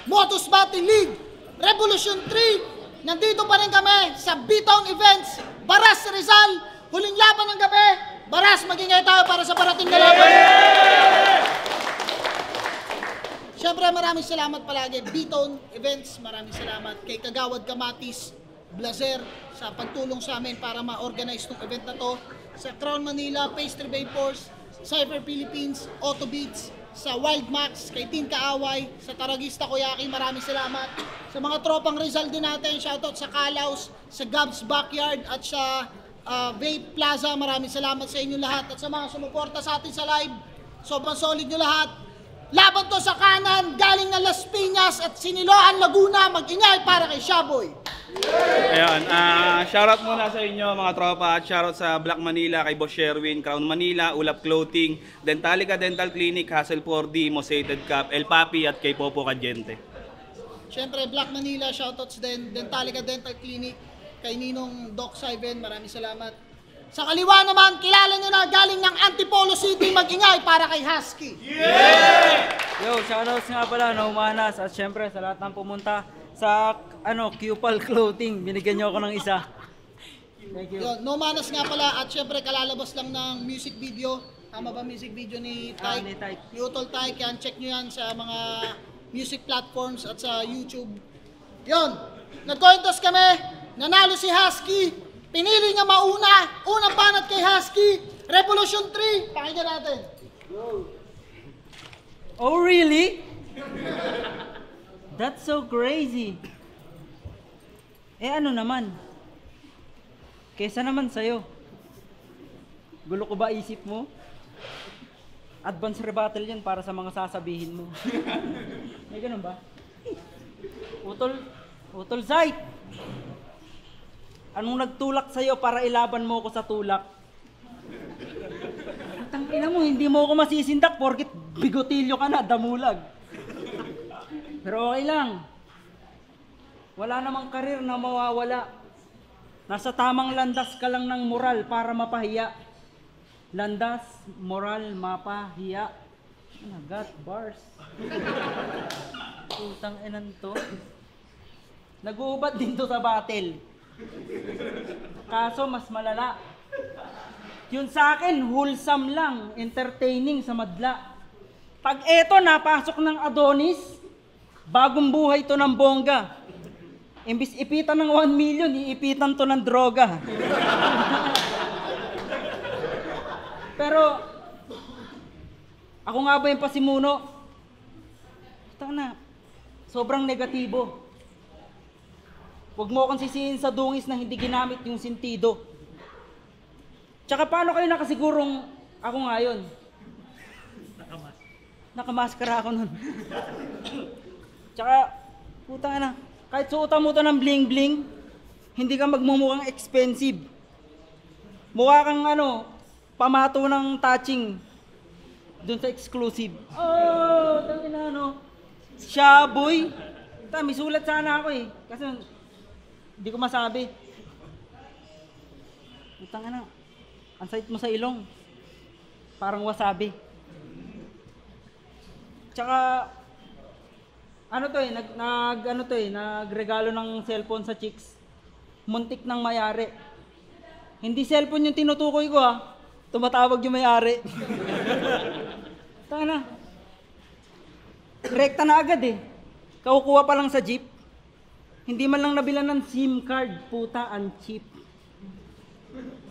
Motus Battle League, Revolution 3. Nandito pa rin kami sa B-Town Events, Baras Rizal. Huling laban ng gabi. Baras, magingay tayo para sa parating na laban. Siyempre, maraming salamat palagi. B-Town Events, maraming salamat kay Kagawad Kamatis, Blazer, sa pagtulong sa amin para ma-organize itong event na to. Sa Crown Manila, Pastry Vapors, Cyber Philippines, Auto Beats, sa Wild Max, kay Tin Kaaway, sa Taragista Kuyaki, maraming salamat. Sa mga tropang Rizal din natin, shoutout sa Kalaus, sa Gabs Backyard at sa Vape Plaza, maraming salamat sa inyo lahat. At sa mga sumuporta sa atin sa live, sobrang solid nyo lahat. Laban to sa kanan, galing na Las Piñas at Siniloan, Laguna, mag-ingay para kay Shaboy. Ayan, shoutout muna sa inyo mga tropa at shoutout sa Black Manila, kay Boss Sherwin, Crown Manila, Ulap Clothing, Dentalica Dental Clinic, Hassel 4D, Mosated Cap, El Papi at kay Popo Cadiente. Siyempre Black Manila, shoutouts din, Dentalica Dental Clinic, kay Ninong Doc Siven, maraming salamat. Sa kaliwa naman, kilala nyo na, galing ng Antipolo City, mag-ingay para kay Husky. Yeah! Yo, shoutouts nga pala, Naumanas, at syempre sa lahat ng pumunta sa Cupal Clothing, binigyan nyo ako ng isa. Thank you. Yo, Naumanas nga pala, at syempre kalalabas lang ng music video. Tama ba music video ni Tyke? Ni Utol Tyke, yan, check nyo yan sa mga music platforms at sa YouTube. Yon, nag-cointos kami, nanalo si Husky. Pinili niya mauna, unang banat kay Husky, Revolution 3. Pakinggan natin. Oh really? That's so crazy. Ano naman? Kesa naman sa'yo. Gulo ko ba isip mo? Advance rebuttal yan para sa mga sasabihin mo. May ganun ba? Utol Zayt! Anong nagtulak sa'yo para ilaban mo ko sa tulak? Tangina mo, hindi mo ako masisindak porkit bigotilyo ka na, damulag. Pero okay lang. Wala namang karir na mawawala. Nasa tamang landas ka lang ng moral para mapahiya. Landas, moral, mapahiya. Oh, got bars. Putang inan to. Nag-uubad din to sa battle. Kaso mas malala. Yun sa akin, wholesome lang, entertaining sa madla. Pag eto napasok ng Adonis, bagong buhay to ng bongga. Imbis ipitan ng 1 million, iipitan to ng droga. Pero, ako nga ba yung pasimuno? Ito na, sobrang negatibo. Huwag mo akong sisihin sa dungis na hindi ginamit yung sentido. Tsaka paano kayo nakasigurong ako nga yun? Nakamaskara ako nun. Tsaka, putang ina, kahit suotan mo to ng bling-bling, hindi ka magmumukhang expensive. Mukha kang pamato ng touching dun sa exclusive. Oh, tangina Shaboy. May sulat sana ako eh. Kasi hindi ko masabi. Utang ang sait mo sa ilong. Parang wasabi. Tsaka, nagregalo ng cellphone sa chicks. Muntik ng mayari. Hindi cellphone yung tinutukoy ko Tumatawag yung mayari. Tanga na. Rekta na agad eh. Kaukuha pa lang sa jeep. Hindi man lang nabilan ng SIM card, puta, ang cheap.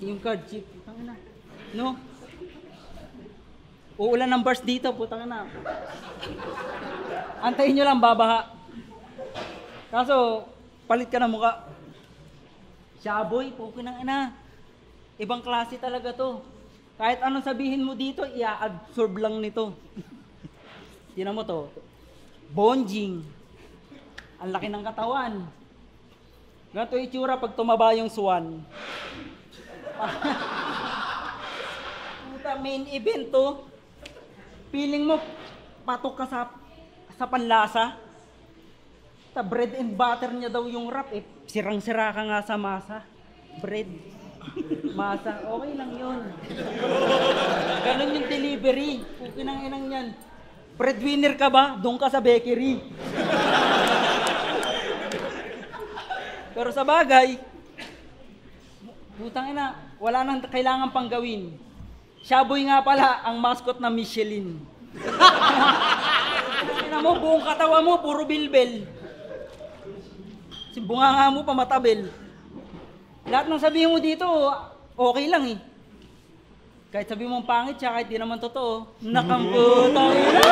SIM card, cheap. Tanga na. No? Uulan ng bars dito, puta ka na. Antayin nyo lang, babaha. Kaso, palit ka ng muka. Shaboy, pukin ng ina. Ibang klase talaga to. Kahit anong sabihin mo dito, i-absorb lang nito. Tinan mo to. Bonjing. Ang laki ng katawan. Ganito itsura pag tumaba yung swan. Puta, main event to. Feeling mo, patok ka sa panlasa. Bread and butter niya daw yung wrap eh. Sirang-sira ka nga sa masa. Bread. Masa. Okay lang yun. Ganon yung delivery. Pukin ang inang yan. Breadwinner ka ba? Doon ka sa bakery. Pero sa bagay, putang ina, wala nang kailangan pang gawin. Shaboy nga pala ang mascot ng Michelin. Ina mo, buong katawan mo, puro bilbel. Si bunganga mo pa matabel. Lahat ng sabihin mo dito, okay lang eh. Kahit sabihin mong pangit siya, kahit di naman totoo. Nakamputang ina!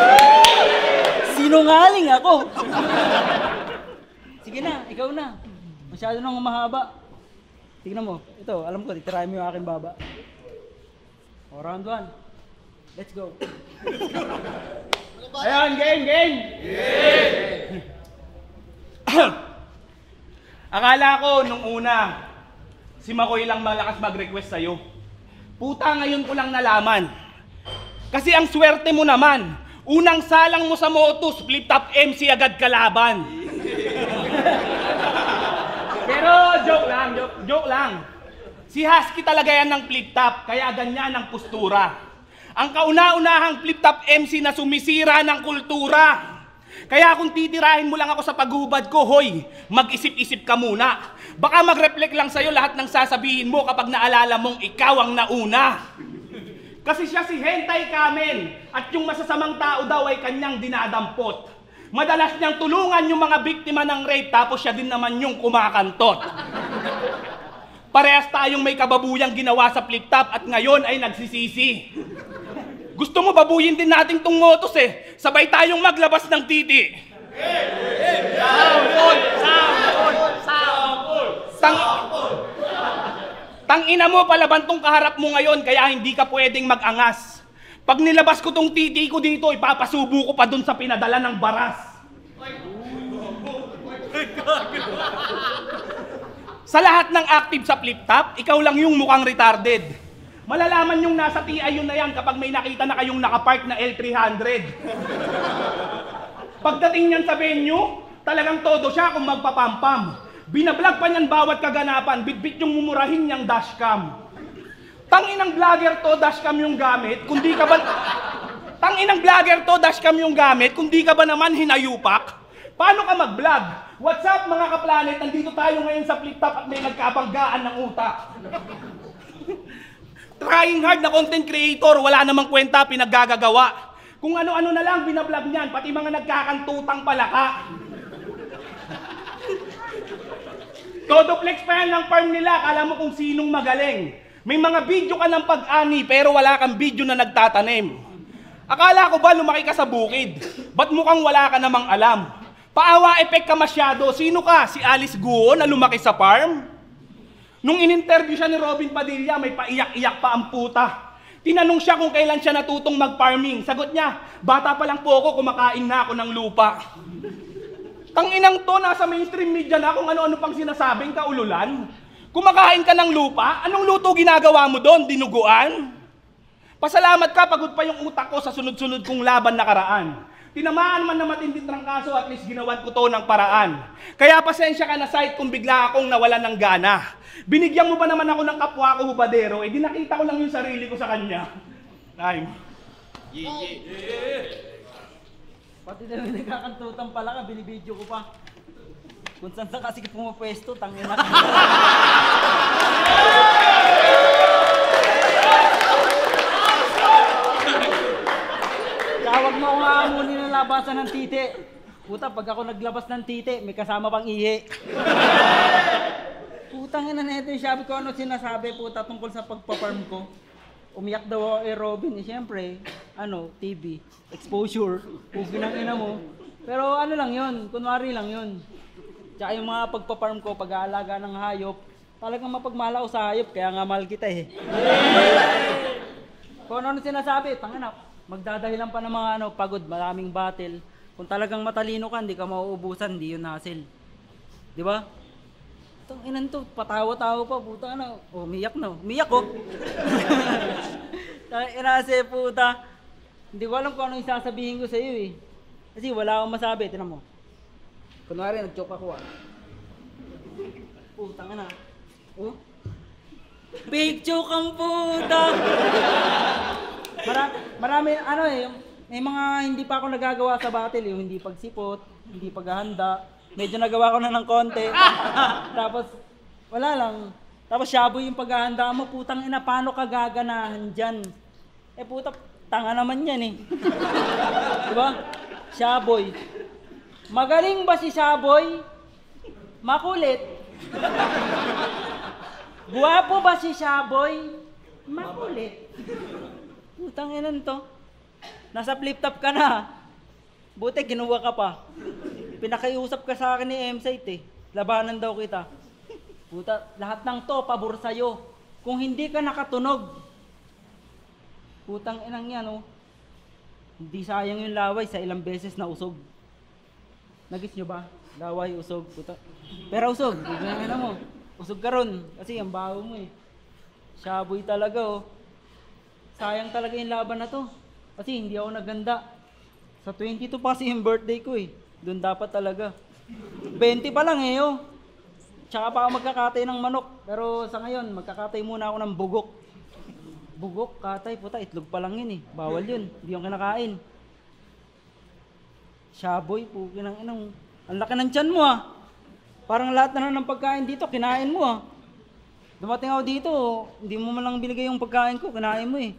Sinungaling ako! Sige na, ikaw na. Masyado nang mahaba. Tignan mo, ito, alam ko, titirahin mo yung aking baba. O, round 1. Let's go. Ayan, game! Akala ko nung una, si Makoy lang malakas mag-request sa'yo. Puta, ngayon ko lang nalaman. Kasi ang swerte mo naman, unang salang mo sa Motus, flip top MC agad kalaban. Pero joke lang. Si Husky talaga yan ng flip top, kaya ganyan ang postura. Ang kauna-unahang flip top MC na sumisira ng kultura. Kaya kung titirahin mo lang ako sa paghubad ko, hoy, mag-isip-isip ka muna. Baka mag-reflect lang sa'yo lahat ng sasabihin mo kapag naalala mong ikaw ang nauna. Kasi siya si Hentai Kamen at yung masasamang tao daw ay kanyang dinadampot. Madalas niyang tulungan yung mga biktima ng rape tapos siya din naman yung kumakantot. Parehas tayong may kababuyang ginawa sa flip top at ngayon ay nagsisisi. Gusto mo babuyin din natin tong Motus eh. Sabay tayong maglabas ng titi. Tangina mo, palaban tong kaharap mo ngayon kaya hindi ka pwedeng mag-angas. Pag nilabas ko tong titi ko dito, ipapasubo ko pa dun sa pinadala ng baras. Sa lahat ng active sa flip top, ikaw lang yung mukhang retarded. Malalaman yung nasa TI yun na yan kapag may nakita na kayong nakapark na L300. Pagdating niyan sa venue, talagang todo siya kung magpapampam. Binablog pa niyan bawat kaganapan, bitbit yung mumurahin niyang dashcam. Tanginang vlogger to, dashcam yung gamit, kundi ka ba... Tanginang vlogger to, dashcam yung gamit, kundi ka ba naman hinayupak? Paano ka mag-vlog? What's up mga kaplanet? Nandito tayo ngayon sa flip top at may nagkabanggaan ng utak. Trying hard na content creator, wala namang kwenta, pinaggagawa. Kung ano-ano na lang binablog niyan, pati mga nagkakantutang palaka. Todo flex pa yan ng farm nila, kala mo kung sinong magaling. May mga video ka ng pag-ani, pero wala kang video na nagtatanim. Akala ko ba lumaki ka sa bukid? Ba't mukhang wala ka namang alam? Paawa effect ka masyado, sino ka? Si Alice Guo na lumaki sa farm? Nung in-interview siya ni Robin Padilla, may paiyak-iyak pa ang puta. Tinanong siya kung kailan siya natutong mag-farming. Sagot niya, bata pa lang po ako, kumakain na ako ng lupa. Tanginang to, nasa mainstream media na kung ano-ano pang sinasabing kaululan. Kumakain ka ng lupa? Anong luto ginagawa mo doon? Dinuguan? Pasalamat ka, pagod pa yung utak ko sa sunod-sunod kong laban nakaraan. Tinamaan man na matinding trangkaso, at least ginawan ko to ng paraan. Kaya pasensya ka na site kung bigla akong nawalan ng gana. Binigyan mo ba naman ako ng kapwa ko hubadero, eh di nakita ko lang yung sarili ko sa kanya. Ay. Pati na may nagkakantutan pala ka, binibidyo ko pa. Kung saan sa kasi pumapwesto, tangin na ka. Tawag mo akong aamunin ng labasan ng titi. Puta, pag ako naglabas ng titi, may kasama pang ihi. Putang ina na ito yung sabi ko ano sinasabi puta tungkol sa pagpaparm ko. Umiyak daw ako Robin, eh syempre, ano, TV, exposure, pugi ng ina mo. Pero ano lang yun, kunwari lang yun. Tsaka yung mga pagpaparm ko, pag-aalaga ng hayop, talagang mapagmahal ako sa hayop, kaya nga mahal kita eh. Kung ano sinasabi, tangina, magdadahilan pa ng mga ano, pagod, maraming battle. Kung talagang matalino ka, hindi ka mauubusan, hindi yun hassle. Di ba? Itong inan to, patawa-tawa pa, puta na. Oh, umiyak na. Umiyak oh. Inase puta. Hindi ko alam kung ano yung sasabihin ko sa iyo eh. Kasi wala akong masabi, tinan mo. Kunwari, nag-joke ako ah. Putang na. Oh? Big joke ang puta! Marami, ano eh, May mga hindi pa ako nagagawa sa battle, yung hindi pagsipot, hindi paghahanda. Medyo nagawa ko na ng konti. Tapos, wala lang. Tapos shaboy yung paghahanda mo, putang ina, paano ka gaganahan dyan? Eh puta, tanga naman yan eh. Diba? Shaboy. Magaling ba si Shaboy? Makulit. Guwapo ba si Shaboy? Makulit. Putang ina to. Nasa flip top ka na. Buti kinuha ka pa. Pinakiusap ka sa akin ni M-Site eh. Labanan daw kita. Puta, lahat ng to pabor sa'yo. Kung hindi ka nakatunog. Putang inang yan oh. Hindi sayang yung laway sa ilang beses na usog. Nagis nyo ba? Laway, usog, puta. Pero usog, ano mo. Usog ka ron. Kasi ang baho mo eh. Shaboy talaga oh. Sayang talaga yung laban na to. Kasi hindi ako naganda. Sa 22 pa kasi yung birthday ko eh. Doon dapat talaga. 20 pa lang eh oh. Tsaka pa ako magkakatay ng manok. Pero sa ngayon, magkakatay muna ako ng bugok. Bugok, katay, puta, itlog pa lang yun eh. Bawal yun, hindi yung kinakain. Shaboy, pukin ng inang. Ang laki ng tiyan mo ah. Parang lahat na ng pagkain dito, kinain mo ah. Dumating ako dito, hindi mo man lang binigay yung pagkain ko, kinain mo eh.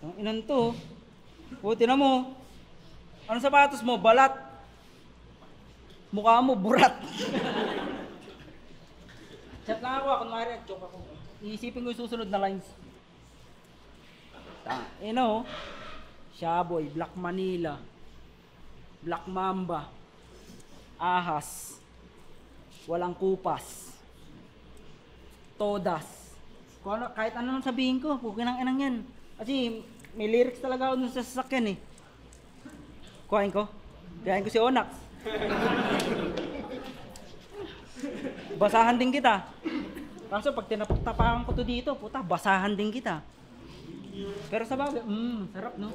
Ang inan to. Puti na mo. Ano sapatos mo? Balat. Mukha mo, burat. Chat lang ako, kunwari, joke ako. Iisipin ko yung susunod na lines. Oh. Shaboy, Black Manila, Black Mamba, Ahas, Walang Kupas, Todas. Kung ano, kahit ano nang sabihin ko, pukin ang inang yan. Kasi may lyrics talaga ako dun sa sasakyan eh. Kuhain ko si Onax. Basahan din kita. Kaso pag tinatapakan ko to dito, puta, basahan din kita. Pero sa bagay, sarap no?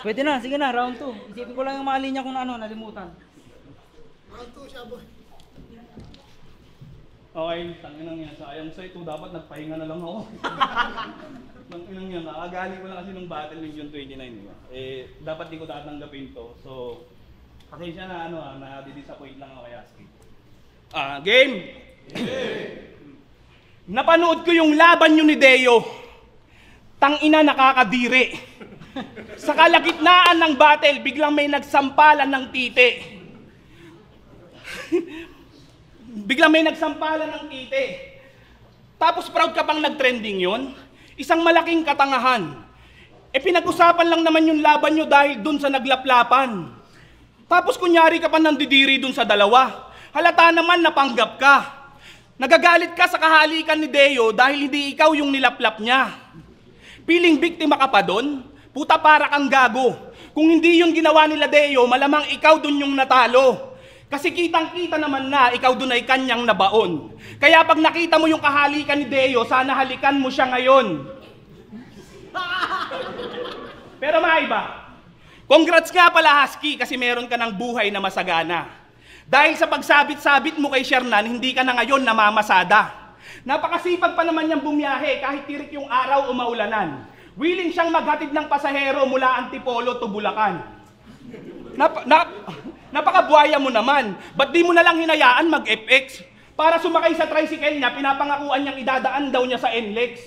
Pwede na, sige na, round 2. Isipin ko lang yung mga linya kung ano, nalimutan. Round 2, Shaboy. Okay, tanginang yan. Sayang sa ito, dapat nagpahinga na lang ako. Tanginang yan, nakagaling ko lang kasi nung battle ng June 29. Eh, dapat di ko tatanggapin to. So, pasensya na na-disappoint lang ako kay Aski. Game! Napanood ko yung laban nyo ni Deo. Tangina, nakakadiri. Sa kalagitnaan ng battle, biglang may nagsampalan ng titi. Tapos proud ka pang nag-trending yun? Isang malaking katangahan. E pinag-usapan lang naman yung laban nyo dahil dun sa naglaplapan. Tapos kunyari ka pa nandidiri dun sa dalawa. Halata naman napanggap ka. Nagagalit ka sa kahalikan ni Deo dahil hindi ikaw yung nilaplap niya. Piling biktima ka pa dun? Puta, para kang gago. Kung hindi yung ginawa nila Deo, malamang ikaw dun yung natalo. Kasi kitang-kita naman na ikaw dun ay kanyang nabaon. Kaya pag nakita mo yung kahalikan ni Deo, sana halikan mo siya ngayon. Pero maiba. Congrats nga pala, Husky, kasi meron ka ng buhay na masagana. Dahil sa pagsabit-sabit mo kay Shernan, hindi ka na ngayon namamasada. Napakasipag pa naman niyang bumiyahe kahit tirik yung araw o maulanan. Willing siyang maghatid ng pasahero mula Antipolo to Bulacan. Napakabuhaya mo naman. Ba't di mo na lang hinayaan mag-FX? Para sumakay sa tricycle niya, pinapangakuan niyang idadaan daw niya sa NLEX.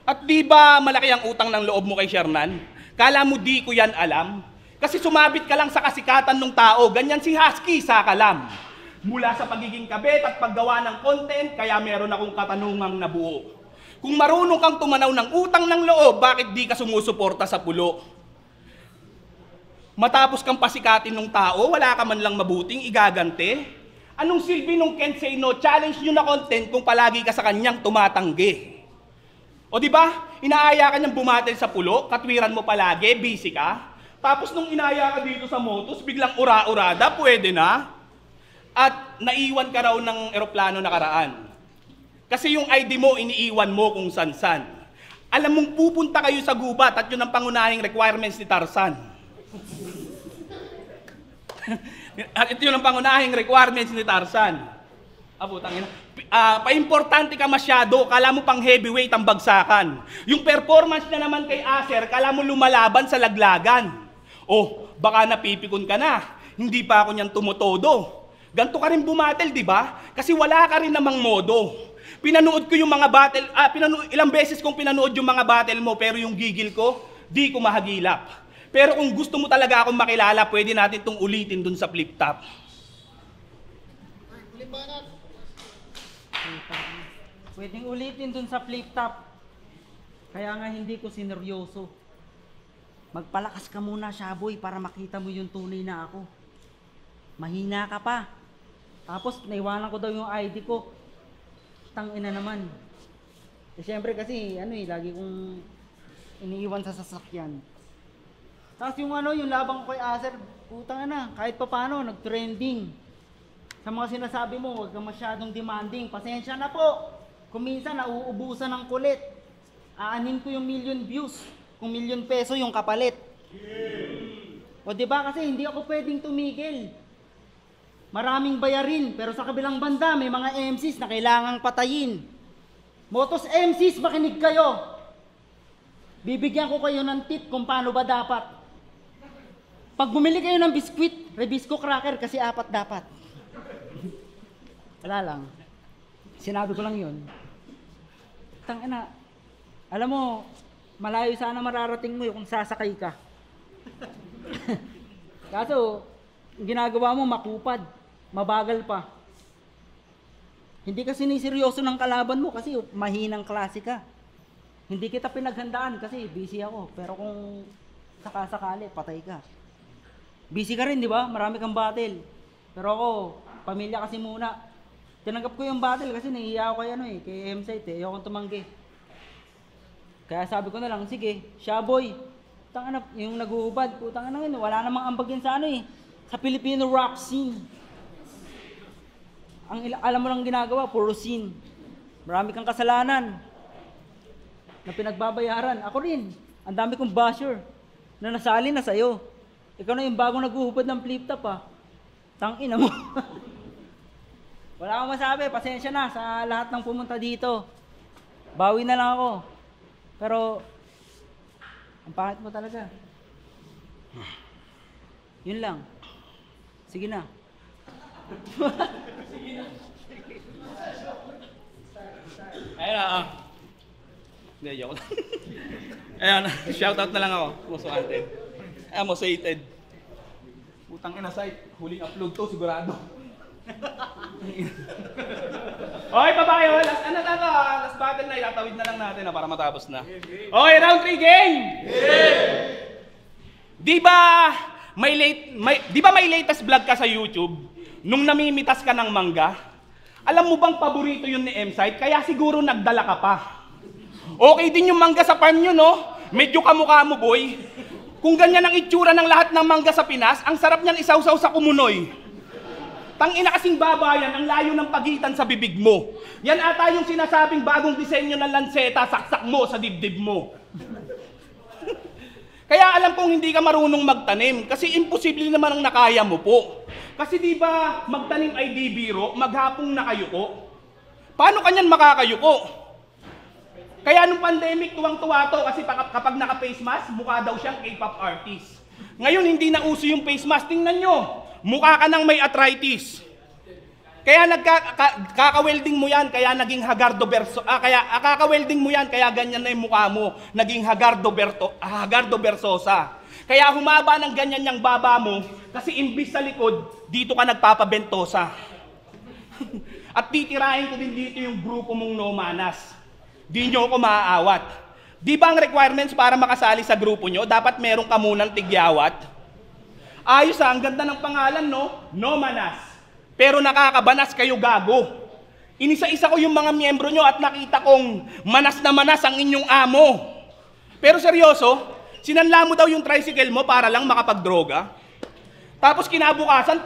At di ba malaki ang utang ng loob mo kay Shernan? Kala mo di ko yan alam? Kasi sumabit ka lang sa kasikatan ng tao, ganyan si Husky sa kalam. Mula sa pagiging kabet at paggawa ng content, kaya meron akong katanungang nabuo. Kung marunong kang tumanaw ng utang ng loob, bakit di ka sumusuporta sa pulo? Matapos kang pasikatin ng tao, wala ka man lang mabuting igagante? Anong silbi nung Can't Say No challenge nyo na content kung palagi ka sa kanyang tumatanggi? O di ba? Inaaya ka niyang bumatel sa pulo, katwiran mo palagi, busy ka. Tapos nung inaya ka dito sa motos, biglang ura-urada, pwede na. At naiwan ka raw ng eroplano nakaraan. Kasi yung ID mo, iniiwan mo kung san-san. Alam mong pupunta kayo sa gubat at yun ang pangunahing requirements ni Tarzan. At ito yun ang pangunahing requirements ni Tarzan. Putang ina. paimportante ka masyado, kala mo pang heavyweight ang bagsakan. Yung performance niya naman kay Acer, kala mo lumalaban sa laglagan. Oh, baka napipikon ka na. Hindi pa ako niyan tumutodo. Ganto ka rin bumatel, di ba? Kasi wala ka rin namang modo. Pinanood ko yung mga battle, ilang beses kong pinanood yung mga battle mo, pero yung gigil ko, di ko mahagilap. Pero kung gusto mo talaga akong makilala, pwede natin itong ulitin dun sa flip top. Pwedeng ulitin dun sa flip top. Kaya nga hindi ko sineryoso. Magpalakas ka muna, Shaboy, para makita mo yung tunay na ako. Mahina ka pa. Tapos naiwanan ko daw yung ID ko. Tangina naman. Eh syempre kasi lagi kong iniiwan sa sasakyan. Tapos yung yung labang ko kay Acer, putang na, kahit pa paano, nag-trending. Sa mga sinasabi mo, huwag kang masyadong demanding. Pasensya na po. Kung minsan nauubusan ng kulit. Aanin ko yung million views. Kung million peso yung kapalit. O diba kasi hindi ako pwedeng tumigil. Maraming bayarin, pero sa kabilang banda may mga MCs na kailangang patayin. Motos MCs, makinig kayo. Bibigyan ko kayo ng tip kung paano ba dapat. Pag bumili kayo ng biskwit, Rebisco cracker kasi 4 dapat. Wala lang. Sinabi ko lang yun. Tangina, alam mo, malayo sana mararating mo kung sasakay ka. Kaso, ginagawa mo makupad, mabagal pa. Hindi ka siniseryoso ng kalaban mo kasi mahinang klase ka. Hindi kita pinaghandaan kasi busy ako. Pero kung sakasakali, patay ka. Busy ka rin, di ba? Marami kang battle. Pero ako, pamilya kasi muna. Tinanggap ko yung battle kasi nahihiya ako kay M-Site Ayokong tumanggi. Kaya sabi ko na lang, sige, Shaboy, tangina, yung naguhubad, putang ina, wala namang ambag yan sa sa Filipino rock scene. Alam mo lang ginagawa, puro scene. Marami kang kasalanan na pinagbabayaran. Ako rin, ang dami kong basher na nasali na sa'yo. Ikaw na yung bagong naguhubad ng flip top Tangina mo. Wala akong masabi, pasensya na sa lahat ng pumunta dito. Bawi na lang ako. Pero, ang pangit mo talaga. Yun lang. Sige na. Ayun na, Hindi, joke lang. Ayun, shoutout na lang ako. Musuanted. Mosated. Putang ina site. Huling upload to, sigurado. Okay, babae, last battle na, itatawid na lang natin para matapos na. Okay, round 3 game! Di ba may latest vlog ka sa YouTube nung namimitas ka ng mangga? Alam mo bang paborito yun ni M-Site? Kaya siguro nagdala ka pa. Okay din yung mangga sa farm nyo, no? Medyo kamukha mo, boy. Kung ganyan ang itsura ng lahat ng mangga sa Pinas, ang sarap niyan isawsaw sa kumunoy. Tangina kasing babayan, ang layo ng pagitan sa bibig mo. Yan ata yung sinasabing bagong disenyo ng lanseta, saksak mo sa dibdib mo. Kaya alam kong hindi ka marunong magtanim, kasi imposible naman ang nakaya mo po. Kasi di ba magtanim ay di biro, maghapong nakayuko? Paano kanyan makakayuko? Kaya nung pandemic, tuwang-tuwa to, kasi kapag naka-face mask, mukha daw siyang K-pop artist. Ngayon, hindi na uso yung face mask. Tingnan nyo, mukha ka nang may arthritis. Kaya kaka-welding mo yan, kaya naging Hagardo kaka-welding mo yan, kaya ganyan na yung mukha mo, naging Hagardo Versosa. Kaya humaba ng ganyan yung baba mo, kasi imbis sa likod, dito ka nagpapabentosa. At titirahin ko din dito yung grupo mong no manas. Di nyo ako maaawat. Di ba ang requirements para makasali sa grupo nyo, dapat meron ka munang tigyawat? Ayos ang ganda ng pangalan, no? No manas. Pero nakakabanas kayo, gago. Inisa-isa ko yung mga miyembro nyo at nakita kong manas na manas ang inyong amo. Pero seryoso, sinanla mo daw yung tricycle mo para lang makapagdroga? Tapos kinabukasan,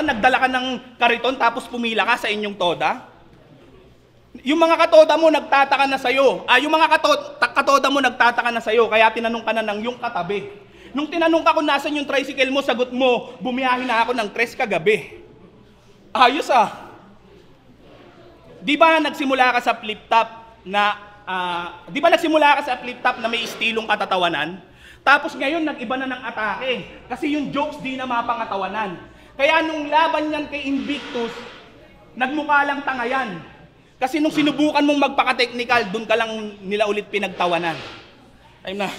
nagdala ka ng kariton tapos pumila ka sa inyong toda? Yung mga katoda mo nagtataka na sa'yo. Yung mga katoda mo nagtataka na sa'yo, kaya tinanong ka na ng yung katabi. Nung tinanong ka kung nasan yung tricycle mo, sagot mo, bumiyahin na ako ng 3 kagabi. Ayos Di ba nagsimula ka sa flip top na may istilong katatawanan? Tapos ngayon nag-iba na ng atake kasi yung jokes di na mapangatawanan. Kaya nung laban niyan kay Invictus, nagmukha lang tanga yan. Kasi nung sinubukan mong magpaka-technical, doon ka lang nila ulit pinagtawanan. Ayun na.